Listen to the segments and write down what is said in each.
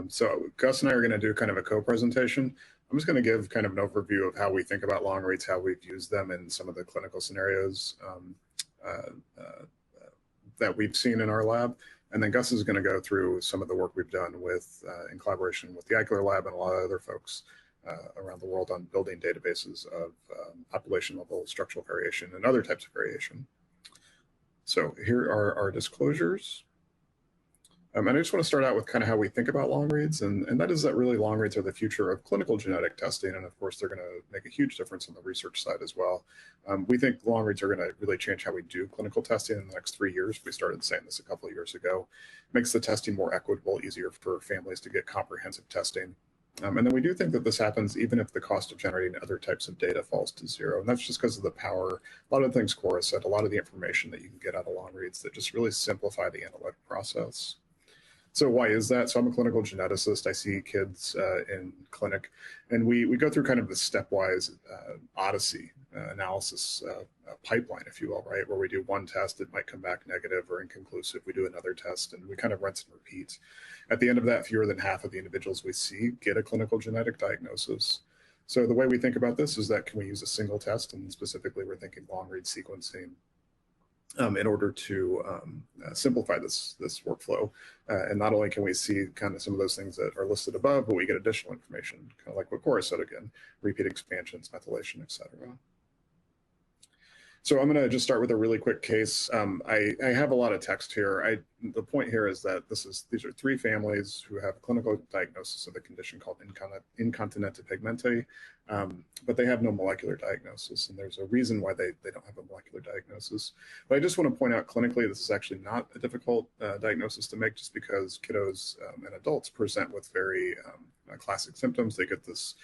So Gus and I are going to do kind of a co-presentation. I'm just going to give kind of an overview of how we think about long reads, how we've used them in some of the clinical scenarios that we've seen in our lab. And then Gus is going to go through some of the work we've done with, in collaboration with the Eichler Lab and a lot of other folks around the world on building databases of population level structural variation and other types of variation. So here are our disclosures. And I just want to start out with kind of how we think about long reads, and that is that really long reads are the future of clinical genetic testing, and of course they're going to make a huge difference on the research side as well. We think long reads are going to really change how we do clinical testing in the next 3 years. We started saying this a couple of years ago. Makes the testing more equitable, easier for families to get comprehensive testing. And then we do think that this happens even if the cost of generating other types of data falls to zero. And that's just because of the power, a lot of the things Cora said, a lot of the information that you can get out of long reads that just really simplify the analytic process. So why is that? So I'm a clinical geneticist. I see kids in clinic, and we go through kind of the stepwise odyssey analysis pipeline, if you will, right? Where we do one test, it might come back negative or inconclusive. We do another test, and we kind of rinse and repeat. At the end of that, fewer than half of the individuals we see get a clinical genetic diagnosis. So the way we think about this is that can we use a single test, and specifically we're thinking long read sequencing, in order to simplify this workflow. And not only can we see kind of some of those things that are listed above, but we get additional information, kind of like what Cora said again, repeat expansions, methylation, et cetera. So I'm going to just start with a really quick case. I have a lot of text here. The point here is that these are 3 families who have a clinical diagnosis of a condition called incontinenti pigmentae, but they have no molecular diagnosis, and there's a reason why they don't have a molecular diagnosis. But I just want to point out clinically, this is actually not a difficult diagnosis to make, just because kiddos and adults present with very classic symptoms. They get this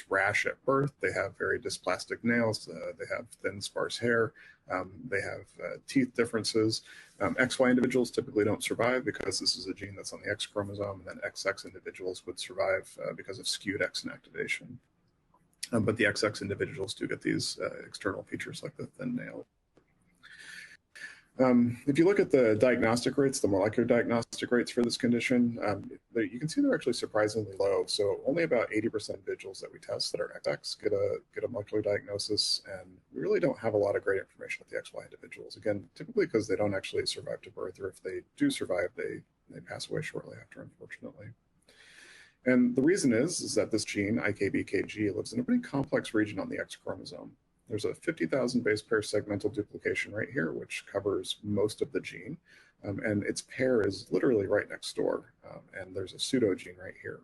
rash at birth. They have very dysplastic nails. They have thin, sparse hair. They have teeth differences. XY individuals typically don't survive because this is a gene that's on the X chromosome, and then XX individuals would survive because of skewed X inactivation. But the XX individuals do get these external features like the thin nail. If you look at the diagnostic rates, the molecular diagnostic rates for this condition, you can see they're actually surprisingly low. So only about 80% of individuals that we test that are XX get a molecular diagnosis, and we really don't have a lot of great information with the XY individuals. Again, typically because they don't actually survive to birth, or if they do survive, they pass away shortly after, unfortunately. And the reason is that this gene, IKBKG, lives in a pretty complex region on the X chromosome. There's a 50,000 base pair segmental duplication right here, which covers most of the gene. And its pair is literally right next door. And there's a pseudo gene right here.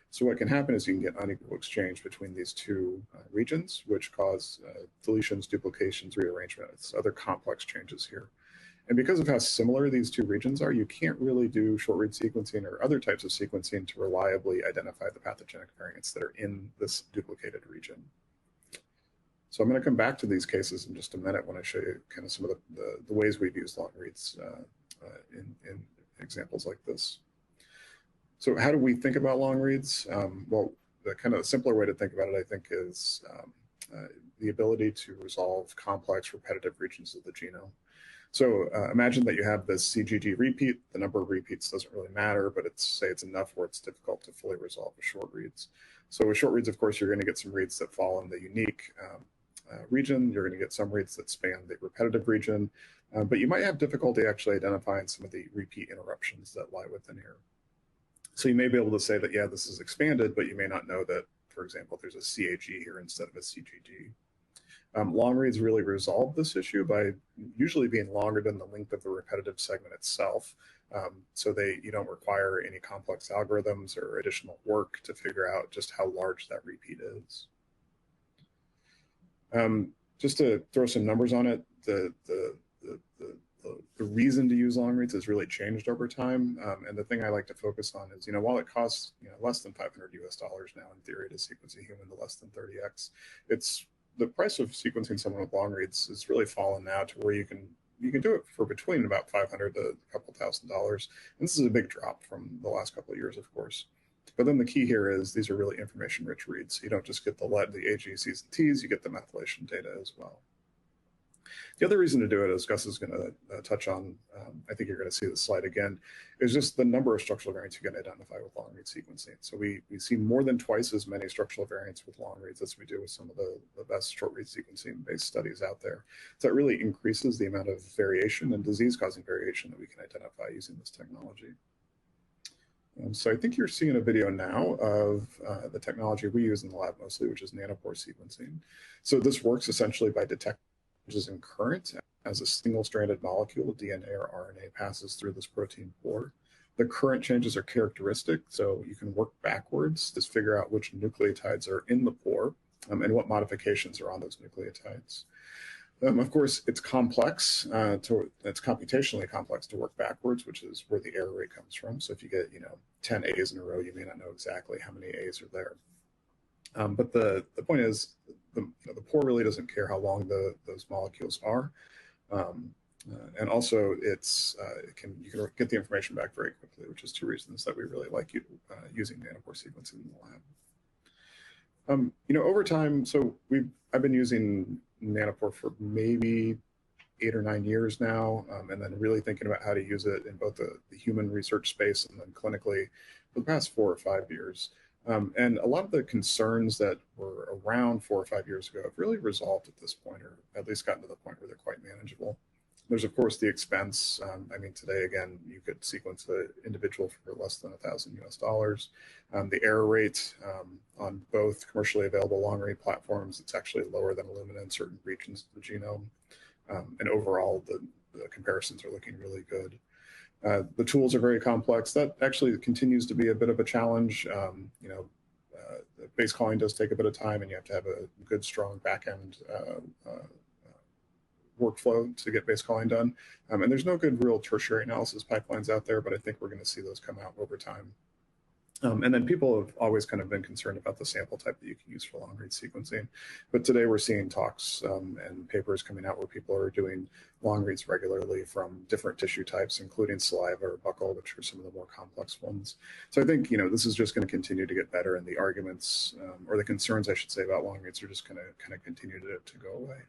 So what can happen is you can get unequal exchange between these 2 regions, which cause deletions, duplications, rearrangements, other complex changes here. And because of how similar these 2 regions are, you can't really do short read sequencing or other types of sequencing to reliably identify the pathogenic variants that are in this duplicated region. So I'm going to come back to these cases in just a minute when I show you kind of some of the ways we've used long reads in examples like this. So how do we think about long reads? Well, the kind of simpler way to think about it, I think, is the ability to resolve complex repetitive regions of the genome. So imagine that you have this CGG repeat. The number of repeats doesn't really matter, but say it's enough where it's difficult to fully resolve with short reads. So with short reads, of course, you're going to get some reads that fall in the unique region. You're going to get some reads that span the repetitive region, but you might have difficulty actually identifying some of the repeat interruptions that lie within here. So you may be able to say that, yeah, this is expanded, but you may not know that, for example, there's a CAG here instead of a CGG. Long reads really resolve this issue by usually being longer than the length of the repetitive segment itself. So you don't require any complex algorithms or additional work to figure out just how large that repeat is. Just to throw some numbers on it, the reason to use long reads has really changed over time. And the thing I like to focus on is, while it costs less than $500 US now in theory to sequence a human to less than 30x, it's the price of sequencing someone with long reads has really fallen now to where you can do it for between about $500 to a couple $1,000. And this is a big drop from the last couple of years, of course. But then the key here is these are really information-rich reads. You don't just get the AG, Cs, and Ts, you get the methylation data as well. The other reason to do it, as Gus is going to touch on, I think you're going to see this slide again, is just the number of structural variants you can identify with long read sequencing. So we see more than twice as many structural variants with long reads as we do with some of the best short read sequencing based studies out there. So it really increases the amount of variation and disease causing variation that we can identify using this technology. So I think you're seeing a video now of the technology we use in the lab mostly, which is nanopore sequencing. So this works essentially by detecting changes in current as a single-stranded molecule, DNA or RNA, passes through this protein pore. The current changes are characteristic, so you can work backwards to figure out which nucleotides are in the pore and what modifications are on those nucleotides. Of course, it's complex. It's computationally complex to work backwards, which is where the error rate comes from. So if you get 10 A's in a row, you may not know exactly how many A's are there. But the point is, the pore really doesn't care how long those molecules are, and also you can get the information back very quickly, which is two reasons that we really like using nanopore sequencing in the lab. Over time, so I've been using nanopore for maybe 8 or 9 years now, and then really thinking about how to use it in both the human research space and then clinically for the past 4 or 5 years. And a lot of the concerns that were around 4 or 5 years ago have really resolved at this point, or at least gotten to the point where they're quite manageable. There's, of course, the expense. I mean, today, again, you could sequence an individual for less than $1,000 US. The error rate on both commercially available long-read platforms, it's actually lower than Illumina in certain regions of the genome. And overall, the comparisons are looking really good. The tools are very complex. That actually continues to be a bit of a challenge. Base calling does take a bit of time, and you have to have a good, strong backend workflow to get base calling done. And there's no good real tertiary analysis pipelines out there, but I think we're going to see those come out over time. And then people have always kind of been concerned about the sample type that you can use for long-read sequencing. But today we're seeing talks and papers coming out where people are doing long reads regularly from different tissue types, including saliva or buccal, which are some of the more complex ones. So I think, this is just going to continue to get better, and the arguments, or the concerns, I should say, about long reads are just going to kind of continue to go away.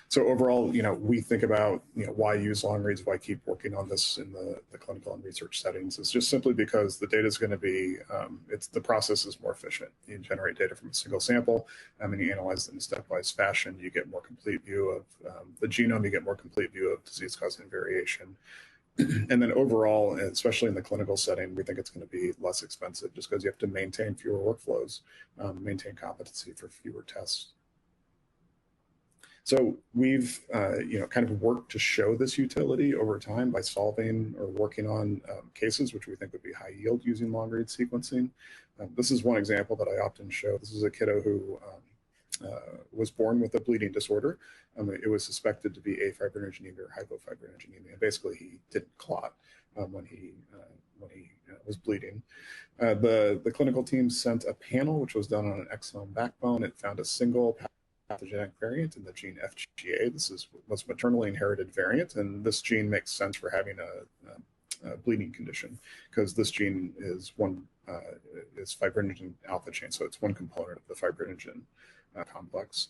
So overall, we think about, why use long reads, why keep working on this in the clinical and research settings. It's just simply because the data is going to be, the process is more efficient. You generate data from a single sample, and you analyze it in a stepwise fashion. You get more complete view of the genome, you get more complete view of disease-causing variation. And then overall, especially in the clinical setting, we think it's going to be less expensive just because you have to maintain fewer workflows, maintain competency for fewer tests. So we've, kind of worked to show this utility over time by solving or working on cases which we think would be high yield using long read sequencing. This is one example that I often show. This is a kiddo who was born with a bleeding disorder. It was suspected to be afibrinogenemia or hypofibrinogenemia. Basically, he didn't clot when he was bleeding. The clinical team sent a panel which was done on an exome backbone. It found a single pathogenic variant in the gene FGA. This was maternally inherited variant, and this gene makes sense for having a bleeding condition because this gene is fibrinogen alpha chain, so it's one component of the fibrinogen complex.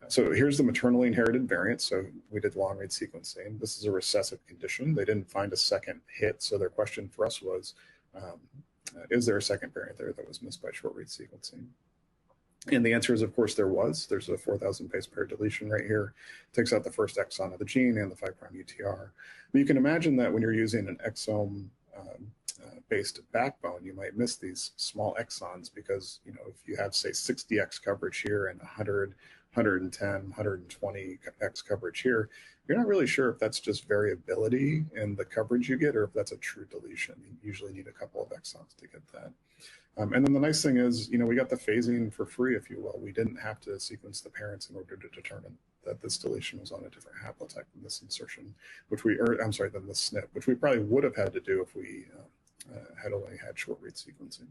So here's the maternally inherited variant. So we did long read sequencing. This is a recessive condition. They didn't find a second hit, so their question for us was, is there a second variant there that was missed by short read sequencing? And the answer is, of course, there was. There's a 4,000 base pair deletion right here. It takes out the first exon of the gene and the 5' UTR. But you can imagine that when you're using an exome-based backbone, you might miss these small exons because, if you have, say, 60x coverage here and 100, 110, 120x coverage here, you're not really sure if that's just variability in the coverage you get or if that's a true deletion. You usually need a couple of exons to get that. And then the nice thing is, we got the phasing for free, if you will. We didn't have to sequence the parents in order to determine that this deletion was on a different haplotype than this insertion, than this SNP, which we probably would have had to do if we had only had short read sequencing.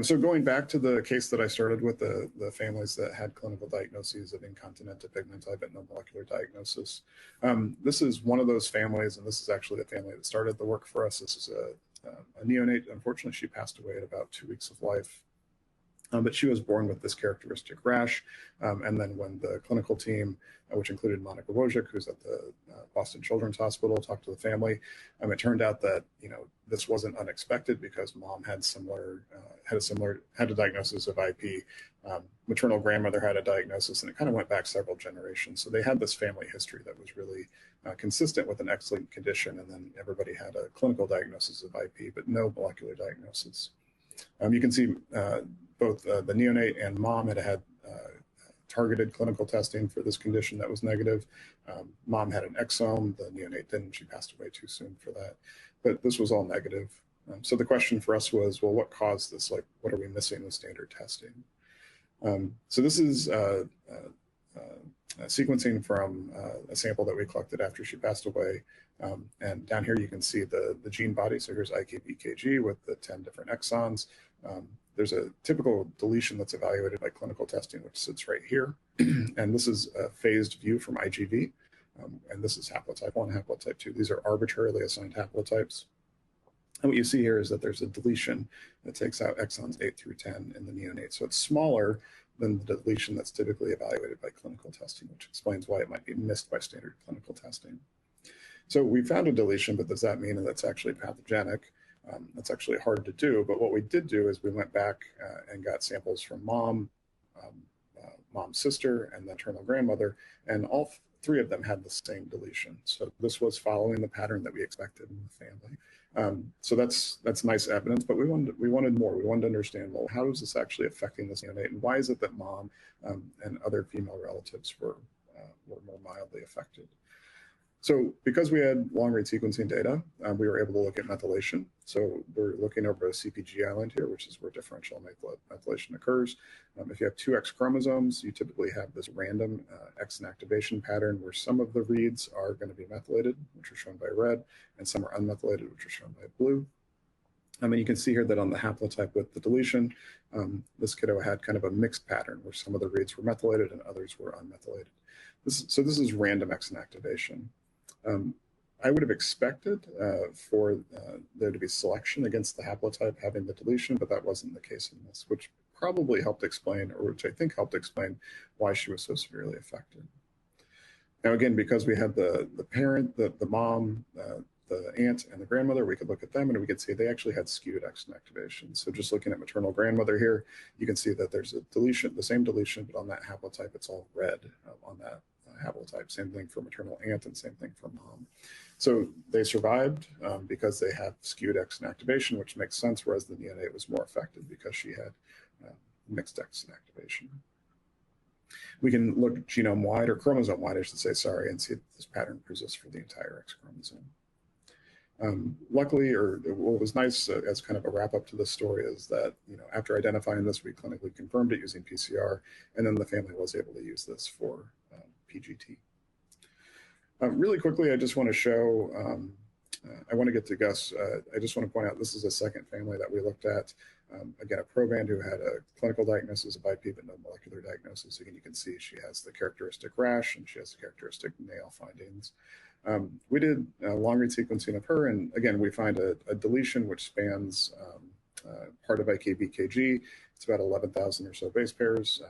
So going back to the case that I started with, the families that had clinical diagnoses of incontinenta pigmenti but no molecular diagnosis. This is one of those families, and this is actually the family that started the work for us. This is a neonate. Unfortunately, she passed away at about 2 weeks of life. But she was born with this characteristic rash. And then when the clinical team, which included Monica Wojcik, who's at the Boston Children's Hospital, talked to the family, it turned out that this wasn't unexpected because mom had a diagnosis of IP. Maternal grandmother had a diagnosis, and it kind of went back several generations. So they had this family history that was really consistent with an X-linked condition, and then everybody had a clinical diagnosis of IP, but no molecular diagnosis. You can see both the neonate and mom had targeted clinical testing for this condition that was negative. Mom had an exome, the neonate didn't. She passed away too soon for that. But this was all negative. So the question for us was, well, what caused this? Like, what are we missing with standard testing? So this is sequencing from a sample that we collected after she passed away. And down here you can see the gene body. So here's IKBKG with the 10 different exons. There's a typical deletion that's evaluated by clinical testing, which sits right here. And this is a phased view from IGV. And this is haplotype 1, haplotype 2. These are arbitrarily assigned haplotypes. And what you see here is that there's a deletion that takes out exons 8 through 10 in the neonate. So it's smaller than the deletion that's typically evaluated by clinical testing, which explains why it might be missed by standard clinical testing. So we found a deletion, but does that mean that that's actually pathogenic? That's actually hard to do, but what we did do is we went back and got samples from mom, mom's sister, and the maternal grandmother, and all three of them had the same deletion. So this was following the pattern that we expected in the family. So that's nice evidence, but we wanted more. We wanted to understand, well, how is this actually affecting this neonate, and why is it that mom and other female relatives were more mildly affected? So because we had long-read sequencing data, we were able to look at methylation. So we're looking over a CpG island here, which is where differential methylation occurs. If you have two X chromosomes, you typically have this random X inactivation pattern where some of the reads are going to be methylated, which are shown by red, and some are unmethylated, which are shown by blue. And you can see here that on the haplotype with the deletion, this kiddo had kind of a mixed pattern where some of the reads were methylated and others were unmethylated. So this is random X inactivation. I would have expected for there to be selection against the haplotype having the deletion, but that wasn't the case in this, which probably helped explain, or which I think helped explain why she was so severely affected. Now, again, because we had the parent, the mom, the aunt, and the grandmother, we could look at them and we could see they actually had skewed X inactivation. So just looking at maternal grandmother here, you can see that there's a deletion, the same deletion, but on that haplotype, it's all red on that haplotype. Same thing for maternal aunt and same thing for mom. So they survived because they have skewed X inactivation, which makes sense, whereas the neonate was more affected because she had mixed X inactivation. We can look genome-wide, or chromosome-wide, I should say, sorry, and see if this pattern persists for the entire X chromosome. Luckily, or what was nice as kind of a wrap up to this story is that, after identifying this, we clinically confirmed it using PCR, and then the family was able to use this for PGT. Really quickly, I just want to show, I want to get to Gus. I just want to point out this is a second family that we looked at. Again, a proband who had a clinical diagnosis of IP, but no molecular diagnosis. Again, you can see she has the characteristic rash and she has the characteristic nail findings. We did long-read sequencing of her, and again, we find a deletion which spans part of IKBKG. It's about 11,000 or so base pairs.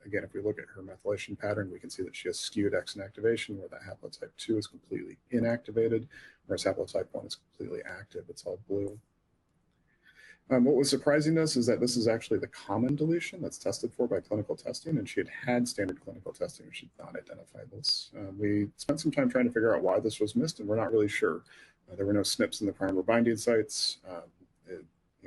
Again, if we look at her methylation pattern, we can see that she has skewed X inactivation, where that haplotype 2 is completely inactivated, whereas haplotype 1 is completely active. It's all blue. What was surprising us is that this is actually the common deletion that's tested for by clinical testing, and she had standard clinical testing, which did not identify this. We spent some time trying to figure out why this was missed, and we're not really sure. There were no SNPs in the primer binding sites.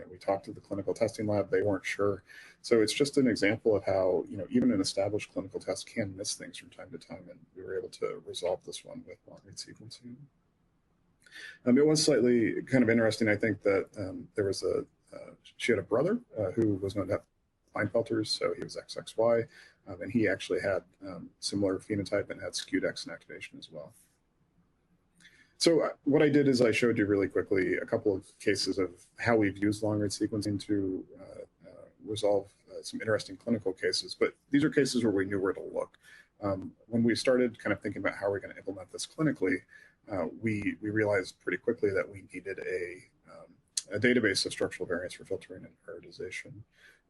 We talked to the clinical testing lab, they weren't sure. So it's just an example of how, even an established clinical test can miss things from time to time, and we were able to resolve this one with long-read sequencing. It was slightly kind of interesting, I think, that there was she had a brother who was known to have Klinefelters, so he was XXY, and he actually had similar phenotype and had skewed X inactivation as well. So what I did is I showed you really quickly a couple of cases of how we've used long-read sequencing to resolve some interesting clinical cases, but these are cases where we knew where to look. When we started kind of thinking about how we're going to implement this clinically, we realized pretty quickly that we needed a database of structural variants for filtering and prioritization.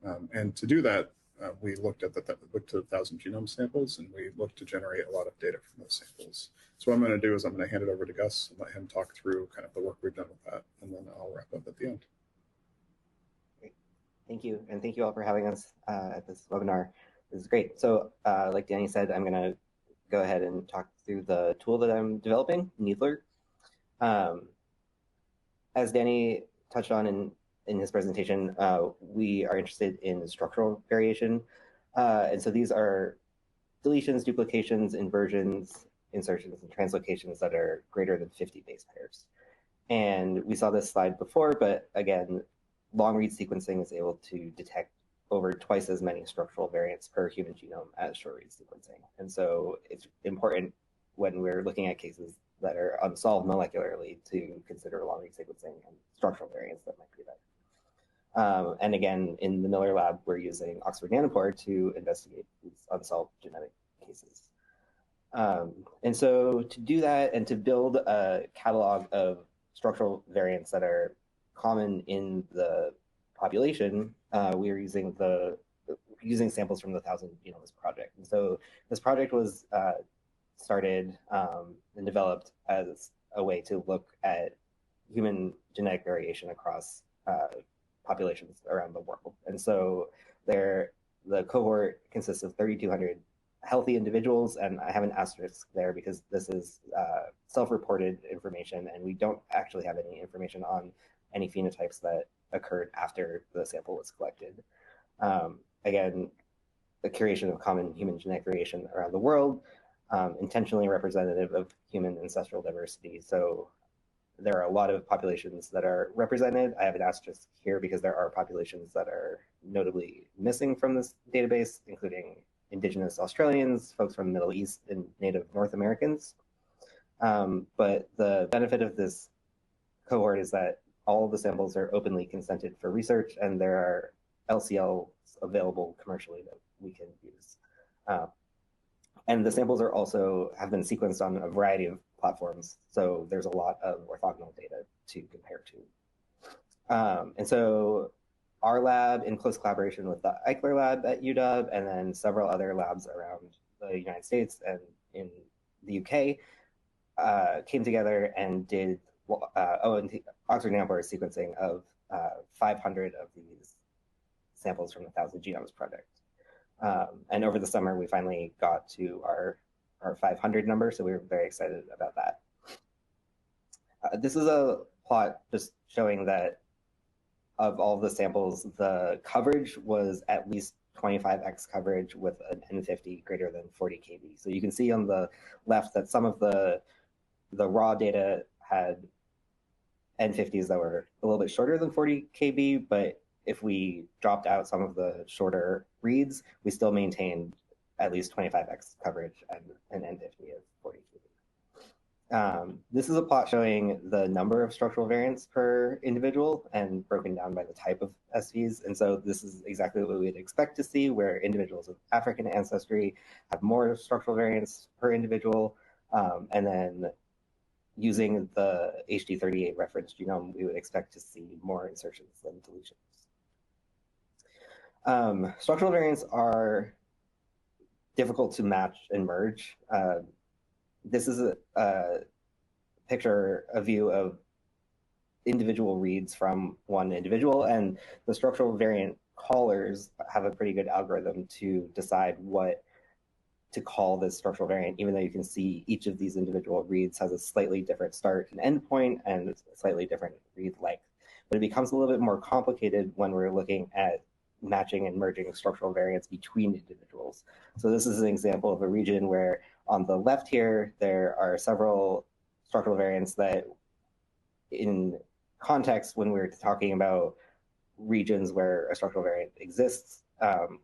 And to do that, we looked at 1,000 genome samples, and we looked to generate a lot of data from those samples. So what I'm going to do is I'm going to hand it over to Gus and let him talk through kind of the work we've done with that, and then I'll wrap up at the end. Great. Thank you, and thank you all for having us at this webinar. This is great. So like Danny said, I'm going to go ahead and talk through the tool that I'm developing, Needler. As Danny touched on in his presentation, we are interested in structural variation. And so these are deletions, duplications, inversions, insertions, and translocations that are greater than 50 base pairs. And we saw this slide before, but again, long-read sequencing is able to detect over twice as many structural variants per human genome as short-read sequencing. And so it's important when we're looking at cases that are unsolved molecularly to consider long-read sequencing and structural variants that might be there. And again, in the Miller lab, we're using Oxford Nanopore to investigate these unsolved genetic cases. And so to do that and to build a catalog of structural variants that are common in the population, we are using samples from the 1,000 Genomes Project. And so this project was started and developed as a way to look at human genetic variation across populations around the world. And so the cohort consists of 3,200 healthy individuals, and I have an asterisk there because this is self-reported information, and we don't actually have any information on any phenotypes that occurred after the sample was collected. Again, the curation of common human genetic variation around the world, intentionally representative of human ancestral diversity. So there are a lot of populations that are represented. I have an asterisk here because there are populations that are notably missing from this database, including Indigenous Australians, folks from the Middle East, and Native North Americans. But the benefit of this cohort is that all of the samples are openly consented for research, and there are LCLs available commercially that we can use. And the samples have been sequenced on a variety of platforms, so there's a lot of orthogonal data to compare to. And so our lab, in close collaboration with the Eichler lab at UW, and then several other labs around the United States and in the UK, came together and did and Oxford Nanopore sequencing of 500 of these samples from the 1,000 Genomes Project. And over the summer, we finally got to our 500 number, so we were very excited about that. This is a plot just showing that of all the samples, the coverage was at least 25x coverage with an N50 greater than 40 kb. So you can see on the left that some of the raw data had N50s that were a little bit shorter than 40 kb, but if we dropped out some of the shorter reads, we still maintained at least 25x coverage and an N50 of 40 kb. This is a plot showing the number of structural variants per individual and broken down by the type of SVs. And so this is exactly what we'd expect to see, where individuals of African ancestry have more structural variants per individual. And then using the HD38 reference genome, we would expect to see more insertions than deletions. Structural variants are difficult to match and merge. This is a view of individual reads from one individual, and the structural variant callers have a pretty good algorithm to decide what to call this structural variant, even though you can see each of these individual reads has a slightly different start and end point and a slightly different read length. But it becomes a little bit more complicated when we're looking at matching and merging structural variants between individuals. So this is an example of a region where on the left here, there are several structural variants that in context, when we're talking about regions where a structural variant exists,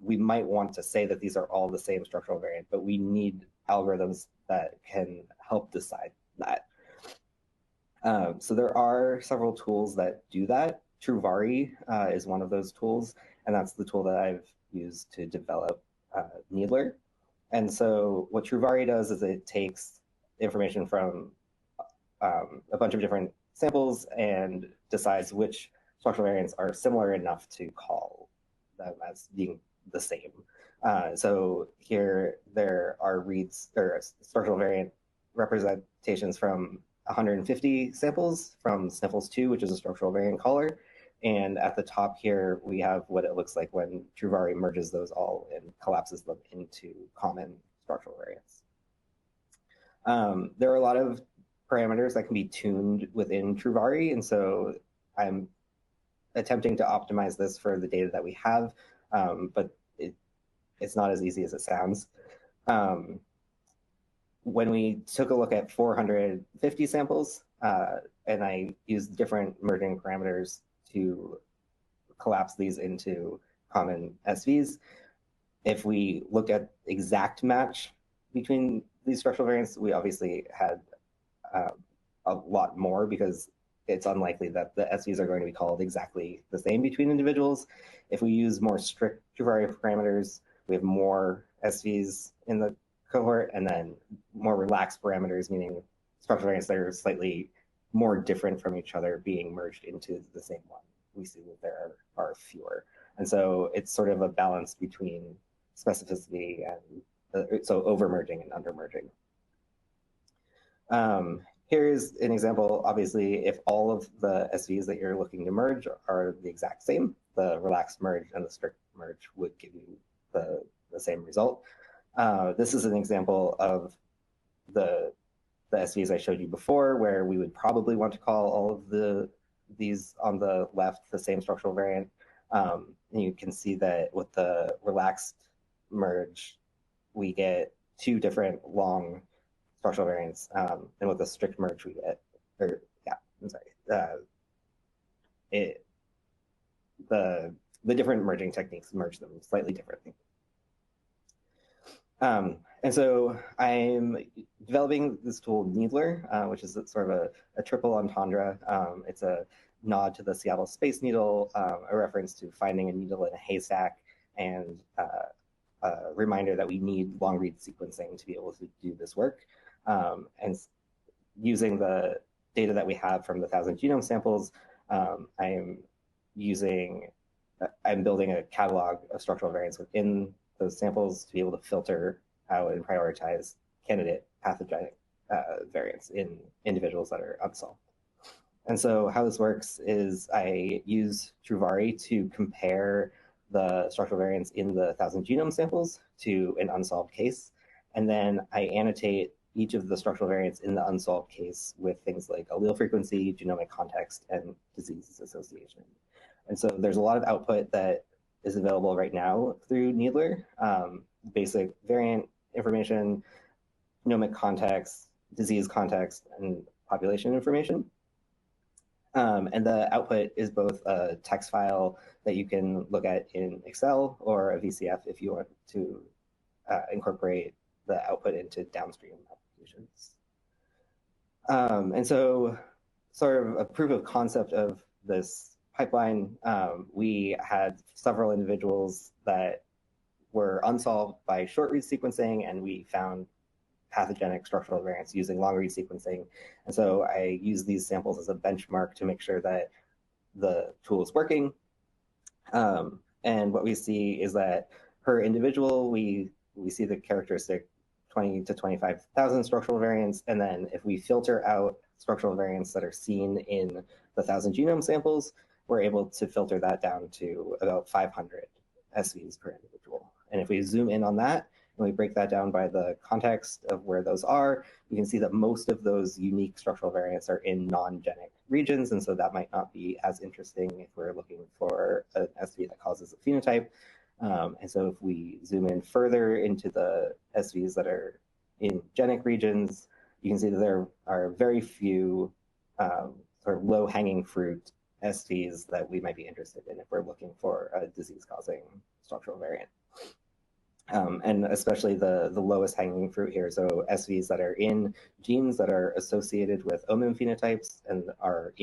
we might want to say that these are all the same structural variant, but we need algorithms that can help decide that. So there are several tools that do that. Truvari is one of those tools, and that's the tool that I've used to develop Needler. And so what Truvari does is it takes information from a bunch of different samples and decides which structural variants are similar enough to call them as being the same. So here there are reads or structural variant representations from 150 samples from Sniffles 2, which is a structural variant caller. And at the top here, we have what it looks like when Truvari merges those all and collapses them into common structural variants. There are a lot of parameters that can be tuned within Truvari, and so I'm attempting to optimize this for the data that we have, but it's not as easy as it sounds. When we took a look at 450 samples, and I used different merging parameters to collapse these into common SVs, if we looked at exact match between these structural variants, we obviously had a lot more, because it's unlikely that the SVs are going to be called exactly the same between individuals. If we use more strict Truvari parameters, we have more SVs in the cohort, and then more relaxed parameters, meaning structural variants that are slightly more different from each other being merged into the same one. We see that there are fewer. And so it's sort of a balance between specificity and so over-merging and under-merging. Here's an example. Obviously, if all of the SVs that you're looking to merge are the exact same, the relaxed merge and the strict merge would give you the same result. This is an example of the SVs I showed you before, where we would probably want to call all of these on the left the same structural variant. And you can see that with the relaxed merge, we get two different long structural variants, and with the strict merge, we get, the different merging techniques merge them slightly differently. And so I'm developing this tool Needler, which is sort of a triple entendre. It's a nod to the Seattle Space Needle, a reference to finding a needle in a haystack, and a reminder that we need long-read sequencing to be able to do this work. And using the data that we have from the 1,000 genome samples, I'm building a catalog of structural variants within those samples to be able to filter out and prioritize candidate pathogenic variants in individuals that are unsolved. And so how this works is I use Truvari to compare the structural variants in the 1,000 genome samples to an unsolved case. And then I annotate each of the structural variants in the unsolved case with things like allele frequency, genomic context, and disease association. And so there's a lot of output that is available right now through Needler, basic variant information, genomic context, disease context, and population information. And the output is both a text file that you can look at in Excel, or a VCF if you want to incorporate the output into downstream applications. And so sort of a proof of concept of this pipeline, we had several individuals that were unsolved by short-read sequencing, and we found pathogenic structural variants using long-read sequencing. And so I use these samples as a benchmark to make sure that the tool is working. And what we see is that per individual, we see the characteristic 20 to 25,000 structural variants. And then if we filter out structural variants that are seen in the 1,000 genome samples, we're able to filter that down to about 500 SVs per individual. And if we zoom in on that, and we break that down by the context of where those are, we can see that most of those unique structural variants are in non-genic regions, and so that might not be as interesting if we're looking for an SV that causes a phenotype. And so if we zoom in further into the SVs that are in genic regions, you can see that there are very few sort of low-hanging fruit SVs that we might be interested in if we're looking for a disease-causing structural variant. And especially the lowest hanging fruit here, so SVs that are in genes that are associated with OMIM phenotypes and are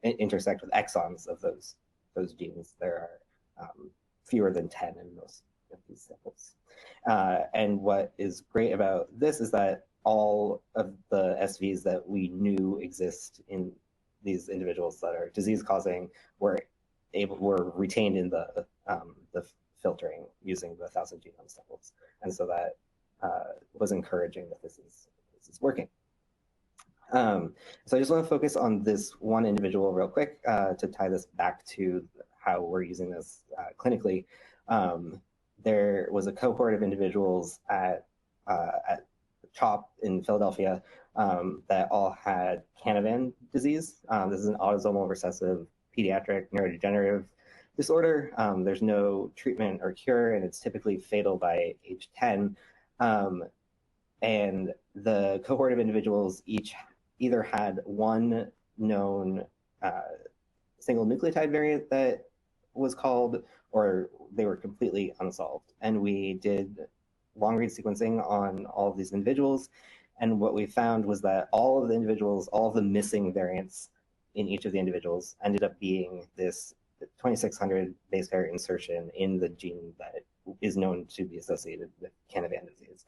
intersect with exons of those genes. There are fewer than 10 in most of these samples. And what is great about this is that all of the SVs that we knew exist in these individuals that are disease causing were retained in the the filtering using the 1,000 genome samples. And so that was encouraging that this is working. So I just want to focus on this one individual real quick to tie this back to how we're using this clinically. There was a cohort of individuals at CHOP in Philadelphia that all had Canavan disease. This is an autosomal recessive pediatric neurodegenerative disorder. There's no treatment or cure, and it's typically fatal by age 10. And the cohort of individuals each either had one known single nucleotide variant that was called, or they were completely unsolved. And we did long-read sequencing on all of these individuals. And what we found was that all of the individuals, all of the missing variants in each of the individuals ended up being this 2600 base pair insertion in the gene that is known to be associated with Canavan disease.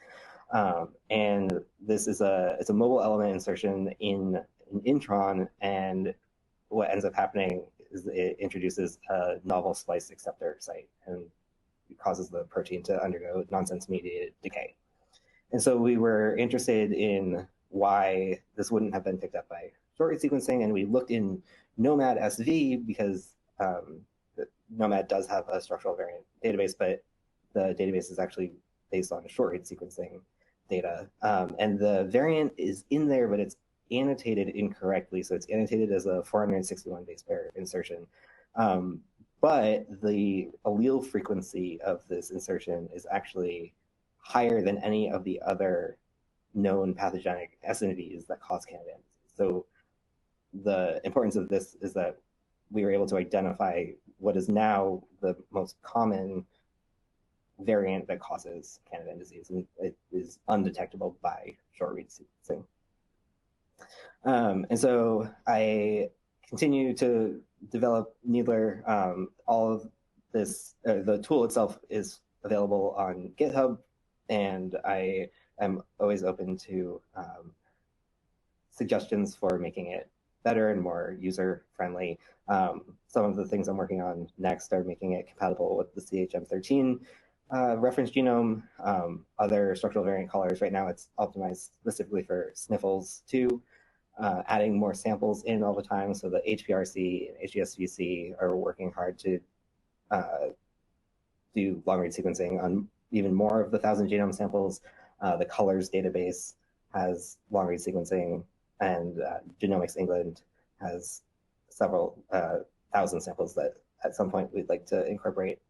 And this is it's a mobile element insertion in an intron, and what ends up happening is it introduces a novel splice acceptor site, and it causes the protein to undergo nonsense-mediated decay. And so we were interested in why this wouldn't have been picked up by short-read sequencing, and we looked in Nomad SV because Nomad does have a structural variant database, but the database is actually based on short-read sequencing data. And the variant is in there, but it's annotated incorrectly. So it's annotated as a 461 base pair insertion. But the allele frequency of this insertion is actually higher than any of the other known pathogenic SNVs that cause Canavan disease. So the importance of this is that we were able to identify what is now the most common variant that causes Canavan disease, and it is undetectable by short-read sequencing. And so I continue to develop Needler. All of this, the tool itself is available on GitHub, and I am always open to suggestions for making it better and more user-friendly. Some of the things I'm working on next are making it compatible with the CHM13 reference genome, other structural variant callers. Right now it's optimized specifically for sniffles too, adding more samples in all the time. So the HPRC and HGSVC are working hard to do long-read sequencing on even more of the 1,000 genome samples. The colors database has long-read sequencing, and Genomics England has several thousand samples that at some point we'd like to incorporate.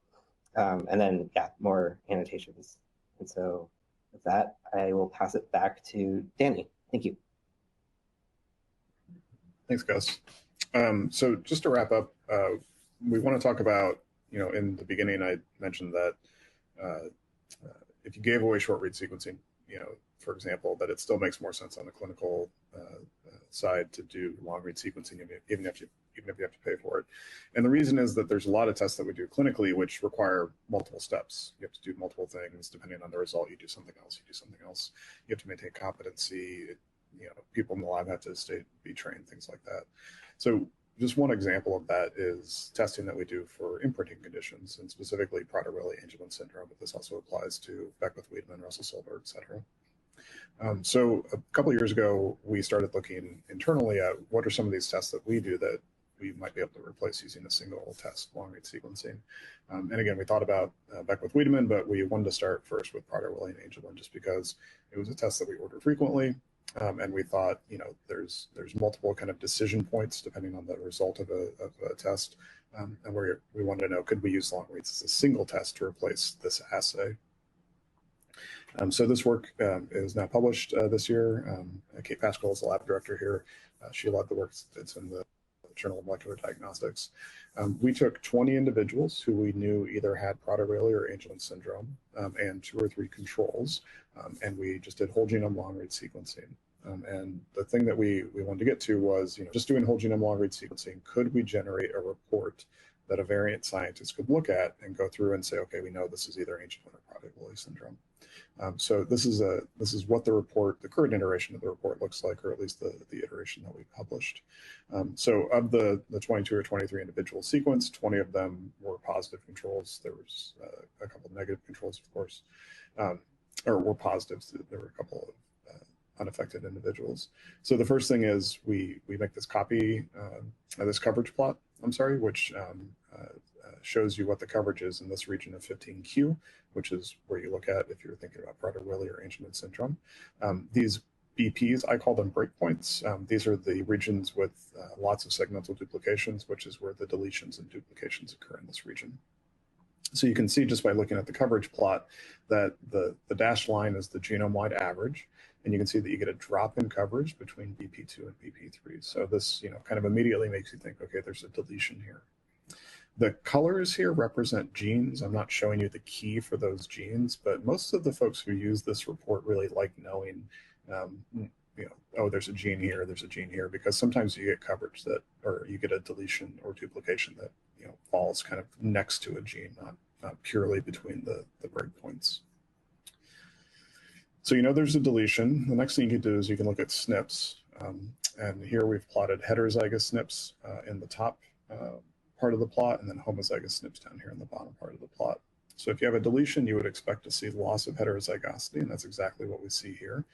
And then, yeah, more annotations. And so with that, I will pass it back to Danny. Thank you. Thanks, Gus. So just to wrap up, we want to talk about, in the beginning, I mentioned that if you gave away short-read sequencing, for example, that it still makes more sense on the clinical side to do long-read sequencing, even if you have to pay for it. And the reason is that there's a lot of tests that we do clinically which require multiple steps. You have to do multiple things. Depending on the result, you do something else, you do something else. You have to maintain competency. People in the lab have to be trained, things like that. So just one example of that is testing that we do for imprinting conditions, and specifically Prader-Willi-Angelman syndrome, but this also applies to Beckwith-Wiedemann, Russell-Silberg, et cetera. So a couple of years ago, we started looking internally at what are some of these tests that we do that we might be able to replace using a single test long-read sequencing. And again, we thought about Beckwith-Wiedemann, but we wanted to start first with Prader-Willi-Angelman just because it was a test that we order frequently. And we thought, there's multiple kind of decision points depending on the result of a test. And we wanted to know, could we use long reads as a single test to replace this assay? So this work is now published this year. Kate Pascal is the lab director here. She led the work that's in the Journal of Molecular Diagnostics. We took 20 individuals who we knew either had Prader-Willi or Angelman syndrome and 2 or 3 controls, and we just did whole genome long-read sequencing. And the thing that we wanted to get to was, just doing whole genome long-read sequencing, could we generate a report that a variant scientist could look at and go through and say, okay, we know this is either Angelman or Prader-Willi syndrome. So this is what the current iteration of the report looks like, or at least the iteration that we published. So of the 22 or 23 individuals sequenced, 20 of them were positive controls. There was a couple of negative controls, of course, or were positives. There were a couple of unaffected individuals. So the first thing is we make this copy, this coverage plot, which shows you what the coverage is in this region of 15Q, which is where you look at if you're thinking about Prader-Willi or Angelman syndrome. These BPs, I call them breakpoints. These are the regions with lots of segmental duplications, which is where the deletions and duplications occur in this region. So you can see just by looking at the coverage plot that the dashed line is the genome-wide average, and you can see that you get a drop in coverage between BP2 and BP3. So this, kind of immediately makes you think, okay, there's a deletion here. The colors here represent genes. I'm not showing you the key for those genes, but most of the folks who use this report really like knowing, oh, there's a gene here, because sometimes you get coverage or you get a deletion or duplication that, falls kind of next to a gene, not purely between the breakpoints. So there's a deletion. The next thing you can do is you can look at SNPs. And here we've plotted heterozygous SNPs in the top part of the plot, and then homozygous SNPs down here in the bottom part of the plot. So if you have a deletion, you would expect to see loss of heterozygosity, and that's exactly what we see here.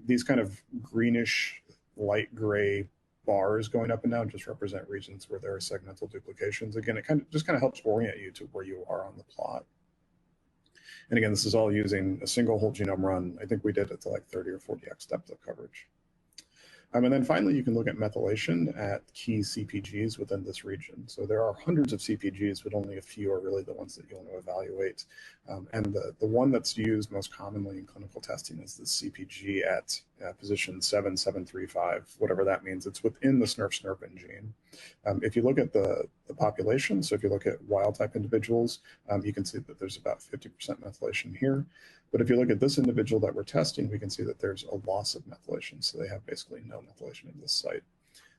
These kind of greenish, light gray bars going up and down just represent regions where there are segmental duplications. Again, it just helps orient you to where you are on the plot. And again, this is all using a single whole genome run. I think we did it to like 30 or 40x depth of coverage. And then finally, you can look at methylation at key CPGs within this region. So there are hundreds of CPGs, but only a few are really the ones that you want to evaluate. And the one that's used most commonly in clinical testing is the CPG at position 7735, whatever that means. It's within the SNRF-SNRPN gene. If you look at the population, so if you look at wild-type individuals, you can see that there's about 50% methylation here. But if you look at this individual that we're testing, we can see that there's a loss of methylation. So they have basically no methylation in this site.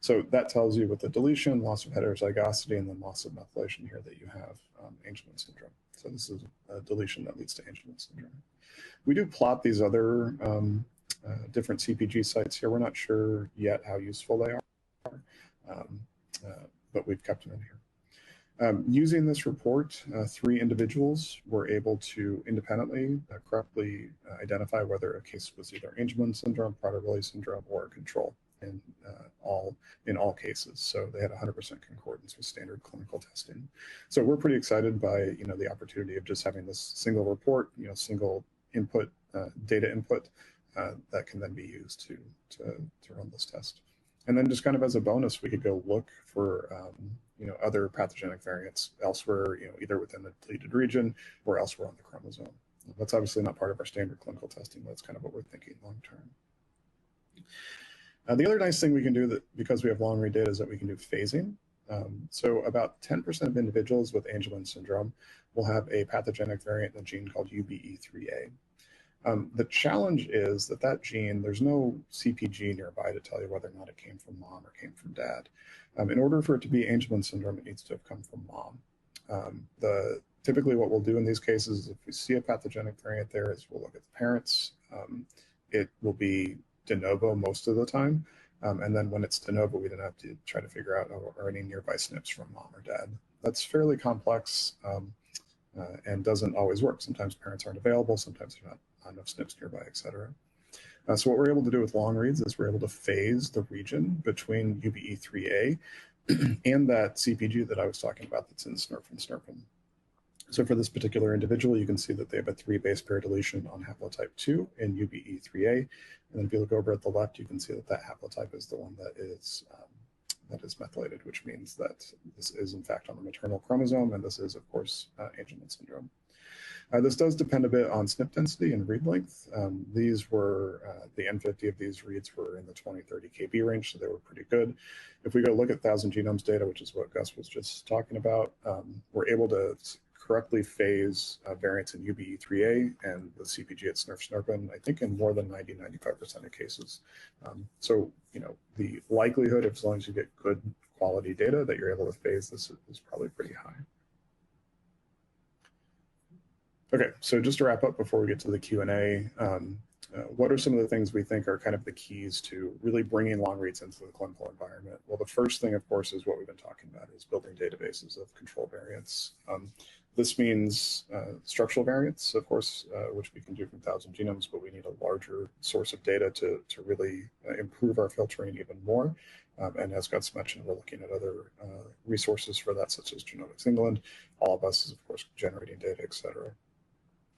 So that tells you with the deletion, loss of heterozygosity, and then loss of methylation here that you have Angelman syndrome. So this is a deletion that leads to Angelman syndrome. We do plot these other different CPG sites here. We're not sure yet how useful they are, but we've kept them in here. Using this report, 3 individuals were able to independently correctly identify whether a case was either Angelman syndrome, Prader-Willi syndrome, or a control in all cases. So they had 100% concordance with standard clinical testing. So we're pretty excited by the opportunity of just having this single report, single input data input that can then be used to run this test. And then just kind of as a bonus, we could go look for other pathogenic variants elsewhere, either within the deleted region or elsewhere on the chromosome. That's obviously not part of our standard clinical testing, but that's kind of what we're thinking long term. The other nice thing we can do that because we have long read data is that we can do phasing. So about 10% of individuals with Angelman syndrome will have a pathogenic variant in a gene called UBE3A. The challenge is that gene, there's no CPG nearby to tell you whether or not it came from mom or came from dad. In order for it to be Angelman syndrome, it needs to have come from mom. Typically what we'll do in these cases is if we see a pathogenic variant there is we'll look at the parents. It will be de novo most of the time. And then when it's de novo, we then have to try to figure out are any nearby SNPs from mom or dad. That's fairly complex and doesn't always work. Sometimes parents aren't available, sometimes there's not enough SNPs nearby, et cetera. So what we're able to do with long reads is we're able to phase the region between UBE3A and that CPG that I was talking about that's in SNRF and SNRPN. So for this particular individual, you can see that they have a 3 base pair deletion on haplotype 2 in UBE3A. And then if you look over at the left, you can see that haplotype is the one that is methylated, which means that this is in fact on the maternal chromosome, and this is, of course, Angelman syndrome. This does depend a bit on SNP density and read length. These were, the N50 of these reads were in the 20-30 kb range, so they were pretty good. If we go look at 1,000 genomes data, which is what Gus was just talking about, we're able to correctly phase variants in UBE3A and the CPG at SNRF-SNRPN, I think in more than 90-95% of cases. So, the likelihood, as long as you get good quality data, that you're able to phase this is probably pretty high. Okay, so just to wrap up before we get to the Q&A, what are some of the things we think are kind of the keys to really bringing long reads into the clinical environment? Well, the first thing, of course, is what we've been talking about, is building databases of control variants. This means structural variants, of course, which we can do from 1,000 genomes, but we need a larger source of data to really improve our filtering even more. And as Gus mentioned, we're looking at other resources for that, such as Genomics England. All of us is, of course, generating data, et cetera.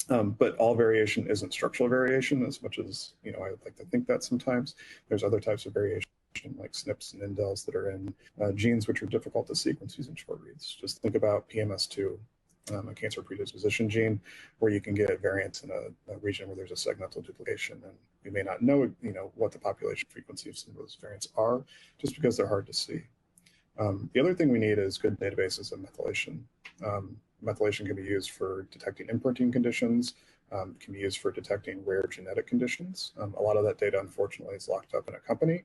But all variation isn't structural variation, as much as I would like to think that sometimes. There's other types of variation, like SNPs and indels, that are in genes which are difficult to sequence using short reads. Just think about PMS2, a cancer predisposition gene, where you can get variants in a region where there's a segmental duplication, and we may not know, what the population frequency of some of those variants are, just because they're hard to see. The other thing we need is good databases of methylation. Methylation can be used for detecting imprinting conditions, can be used for detecting rare genetic conditions. A lot of that data, unfortunately, is locked up in a company.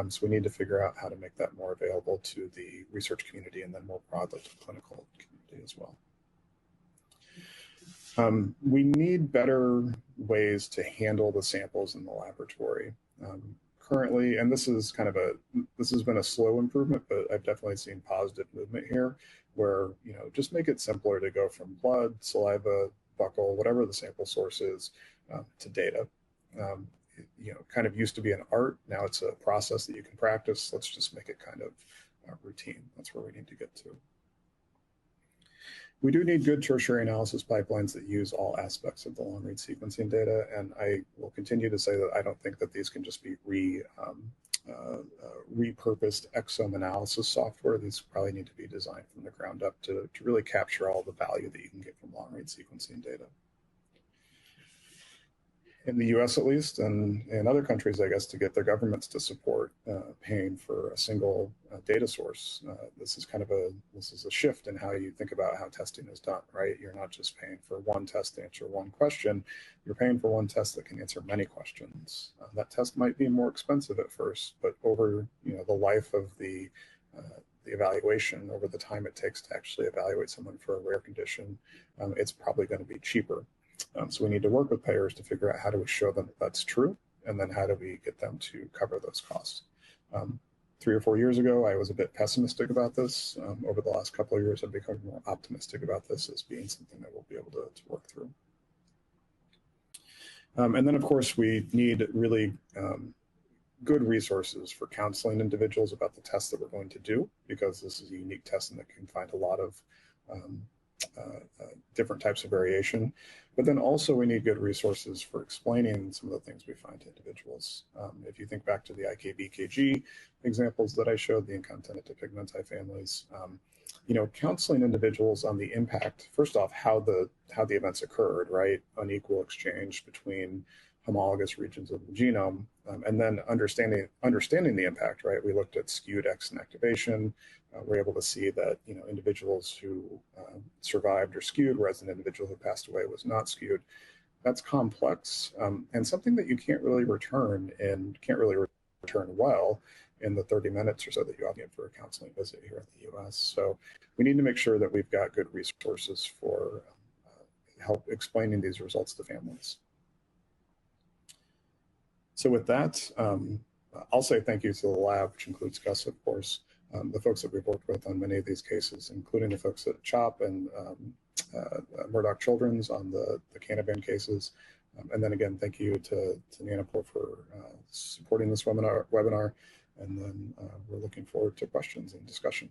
So we need to figure out how to make that more available to the research community, and then more broadly to the clinical community as well. We need better ways to handle the samples in the laboratory. Currently, and this has been a slow improvement, but I've definitely seen positive movement here, where just make it simpler to go from blood, saliva, buccal, whatever the sample source is, to data. Kind of used to be an art, now it's a process that you can practice. Let's just make it kind of routine. That's where we need to get to. We do need good tertiary analysis pipelines that use all aspects of the long-read sequencing data, and I will continue to say that I don't think that these can just be repurposed exome analysis software. These probably need to be designed from the ground up to really capture all the value that you can get from long-read sequencing data. In the US, at least, and in other countries, I guess, to get their governments to support paying for a single data source. This is a shift in how you think about how testing is done, right? You're not just paying for one test to answer one question. You're paying for one test that can answer many questions. That test might be more expensive at first, but over the life of the evaluation, over the time it takes to actually evaluate someone for a rare condition, it's probably going to be cheaper. So we need to work with payers to figure out how do we show them that that's true, and then how do we get them to cover those costs. 3 or 4 years ago, I was a bit pessimistic about this. Over the last couple of years, I've become more optimistic about this as being something that we'll be able to work through. And then, of course, we need really good resources for counseling individuals about the tests that we're going to do, because this is a unique test and that can find a lot of different types of variation. But then also we need good resources for explaining some of the things we find to individuals. If you think back to the IKBKG examples that I showed, the incontinent to pigmenti families, counseling individuals on the impact, first off, how the events occurred, right? Unequal exchange between homologous regions of the genome, and then understanding the impact, right? We looked at skewed exon activation. We're able to see that individuals who survived are skewed, whereas an individual who passed away was not skewed. That's complex, and something that you can't really return well in the 30 minutes or so that you have for a counseling visit here in the US. So we need to make sure that we've got good resources for help explaining these results to families. So with that, I'll say thank you to the lab, which includes Gus, of course, the folks that we've worked with on many of these cases, including the folks at CHOP and Murdoch Children's on the Canavan cases. And then again, thank you to Nanopore for supporting this webinar. And then we're looking forward to questions and discussion.